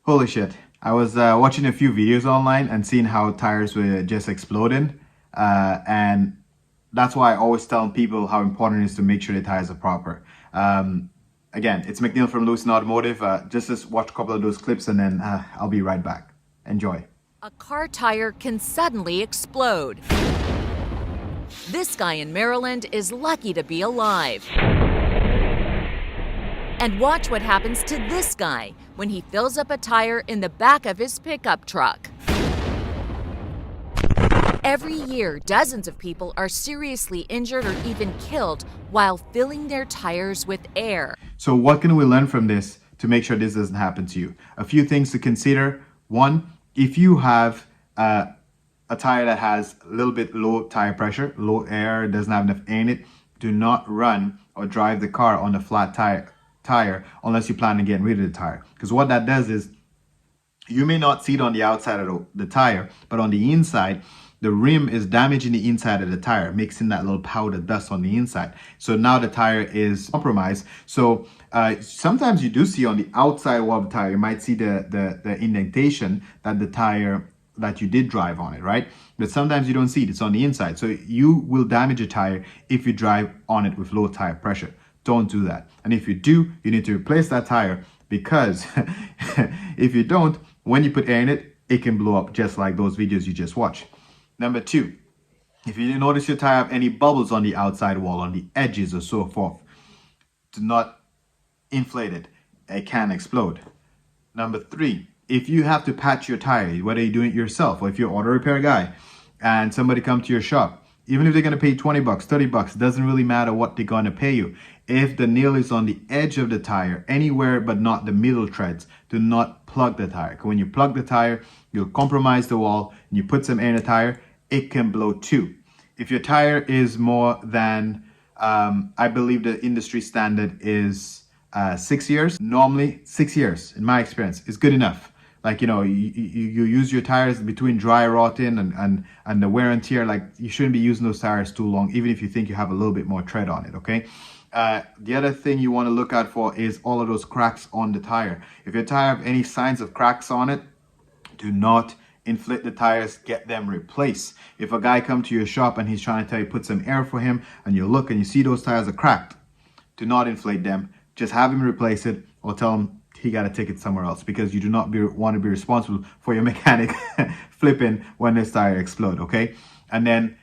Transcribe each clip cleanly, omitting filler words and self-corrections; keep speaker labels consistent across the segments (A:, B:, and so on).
A: Holy shit. I was watching a few videos online and seeing how tires were just exploding. And that's why I always tell people how important it is to make sure the tires are proper. Again, it's McNeil from Automotive. Just watch a couple of those clips and then I'll be right back. Enjoy.
B: A car tire can suddenly explode. This guy in Maryland is lucky to be alive. And watch what happens to this guy when he fills up a tire in the back of his pickup truck. Every year, dozens of people are seriously injured or even killed while filling their tires with air.
A: So what can we learn from this to make sure this doesn't happen to you? A few things to consider. One, if you have a tire that has a little bit low tire pressure, low air, doesn't have enough air in it, do not run or drive the car on a flat tire unless you plan on getting rid of the tire. Because what that does is you may not see it on the outside of the tire, but on the inside, the rim is damaging the inside of the tire, mixing that little powder dust on the inside. So now the tire is compromised. So sometimes you do see on the outside wall of the tire, you might see the indentation that the tire that you did drive on it, right? But sometimes you don't see it, it's on the inside. So you will damage a tire if you drive on it with low tire pressure. Don't do that. And if you do, you need to replace that tire because if you don't, when you put air in it, it can blow up just like those videos you just watched. Number two, if you notice your tire have any bubbles on the outside wall, on the edges or so forth, do not inflate it. It can explode. Number three, if you have to patch your tire, whether you're doing it yourself or if you're an auto repair guy and somebody come to your shop, even if they're going to pay 20 bucks, 30 bucks, doesn't really matter what they're going to pay you. If the nail is on the edge of the tire, anywhere but not the middle treads, do not plug the tire. When you plug the tire, you'll compromise the wall and you put some air in the tire, it can blow too. If your tire is more than, I believe the industry standard is 6 years. Normally 6 years, in my experience, is good enough. Like, you know, you use your tires between dry rotting and the wear and tear. Like, you shouldn't be using those tires too long, even if you think you have a little bit more tread on it, okay? The other thing you want to look out for is all of those cracks on the tire. If your tire have any signs of cracks on it, do not inflate the tires, get them replaced. If a guy come to your shop and he's trying to tell you put some air for him and you look and you see those tires are cracked, do not inflate them. Just have him replace it or tell him he got to take it somewhere else, because you do not want to be responsible for your mechanic flipping when this tire explode, okay? And then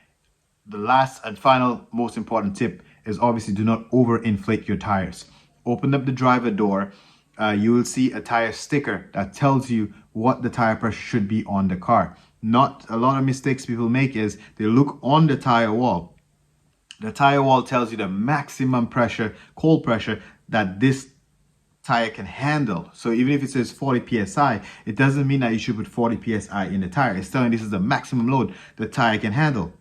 A: the last and final most important tip is obviously do not overinflate your tires. Open up the driver door. You will see a tire sticker that tells you what the tire pressure should be on the car. Not a lot of mistakes people make is they look on the tire wall. The tire wall tells you the maximum pressure, cold pressure that this tire can handle. So even if it says 40 psi, it doesn't mean that you should put 40 psi in the tire. It's telling this is the maximum load the tire can handle.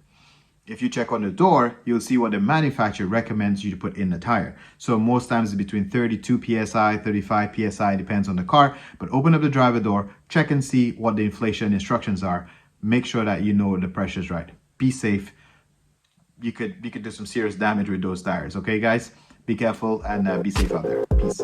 A: If you check on the door, you'll see what the manufacturer recommends you to put in the tire. So most times it's between 32 psi, 35 psi, depends on the car. But open up the driver door, check and see what the inflation instructions are. Make sure that you know the pressure is right. Be safe. You could do some serious damage with those tires. Okay, guys? Be careful and be safe out there. Peace.